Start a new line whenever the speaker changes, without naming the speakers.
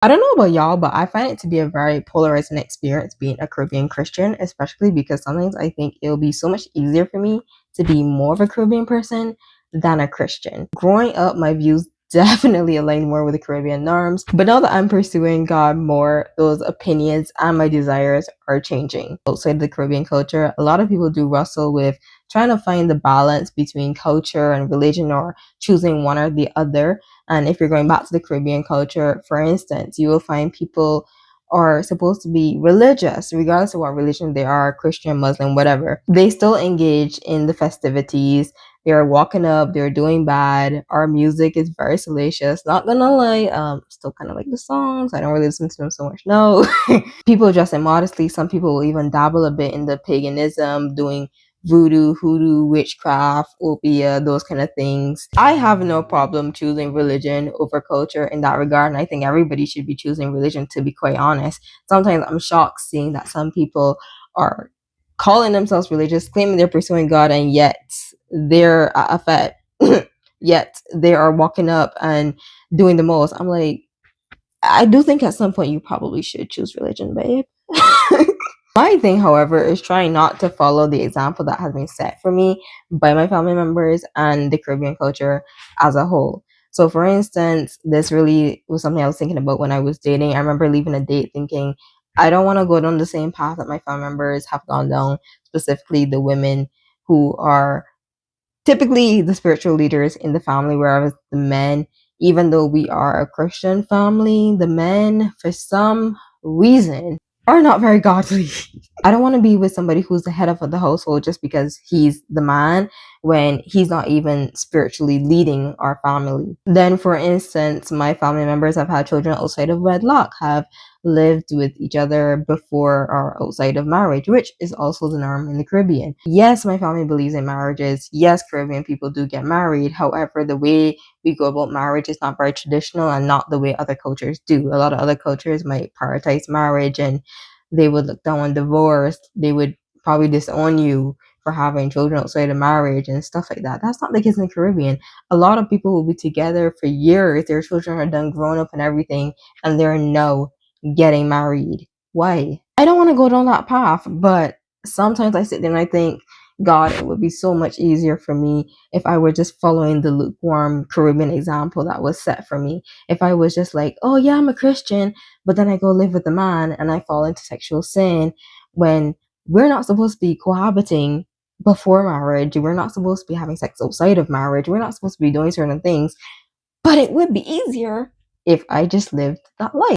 I don't know about y'all, but I find it to be a very polarizing experience being a Caribbean Christian, especially because sometimes I think it'll be so much easier for me to be more of a Caribbean person than a Christian. Growing up, my views definitely align more with the Caribbean norms, but now that I'm pursuing God more, those opinions and my desires are changing. Outside the Caribbean culture, a lot of people do wrestle with trying to find the balance between culture and religion or choosing one or the other. And if you're going back to the Caribbean culture, for instance, you will find people are supposed to be religious, regardless of what religion they are, Christian, Muslim, whatever. They still engage in the festivities. They're walking up, they're doing bad. Our music is very salacious. Not gonna lie, still kind of like the songs. I don't really listen to them so much. No. People dress immodestly. Some people will even dabble a bit in the paganism, doing voodoo, hoodoo, witchcraft, obeah, those kind of things. I have no problem choosing religion over culture in that regard, and I think everybody should be choosing religion, to be quite honest. Sometimes I'm shocked seeing that some people are calling themselves religious, claiming they're pursuing God, and yet they're at a fete. Yet they are walking up and doing the most. I'm like, I do think at some point you probably should choose religion, babe. My thing, however, is trying not to follow the example that has been set for me by my family members and the Caribbean culture as a whole. So, for instance, this really was something I was thinking about when I was dating. I remember leaving a date thinking, I don't want to go down the same path that my family members have gone down, specifically the women who are typically the spiritual leaders in the family, whereas the men, even though we are a Christian family, the men, for some reason, are not very godly. I don't want to be with somebody who's the head of the household just because he's the man when he's not even spiritually leading our family. Then, for instance, my family members have had children outside of wedlock, have lived with each other before or outside of marriage, which is also the norm in the Caribbean. Yes, my family believes in marriages. Yes, Caribbean people do get married. However, the way we go about marriage is not very traditional and not the way other cultures do. A lot of other cultures might prioritize marriage and they would look down on divorce. They would probably disown you for having children outside of marriage and stuff like that. That's not the case in the Caribbean. A lot of people will be together for years. Their children are done grown up and everything, and they're no getting married. Why? I don't want to go down that path, but sometimes I sit there and I think, God, it would be so much easier for me if I were just following the lukewarm Caribbean example that was set for me. If I was just like, oh yeah, I'm a Christian, but then I go live with a man and I fall into sexual sin when we're not supposed to be cohabiting before marriage. We're not supposed to be having sex outside of marriage. We're not supposed to be doing certain things. But it would be easier if I just lived that life.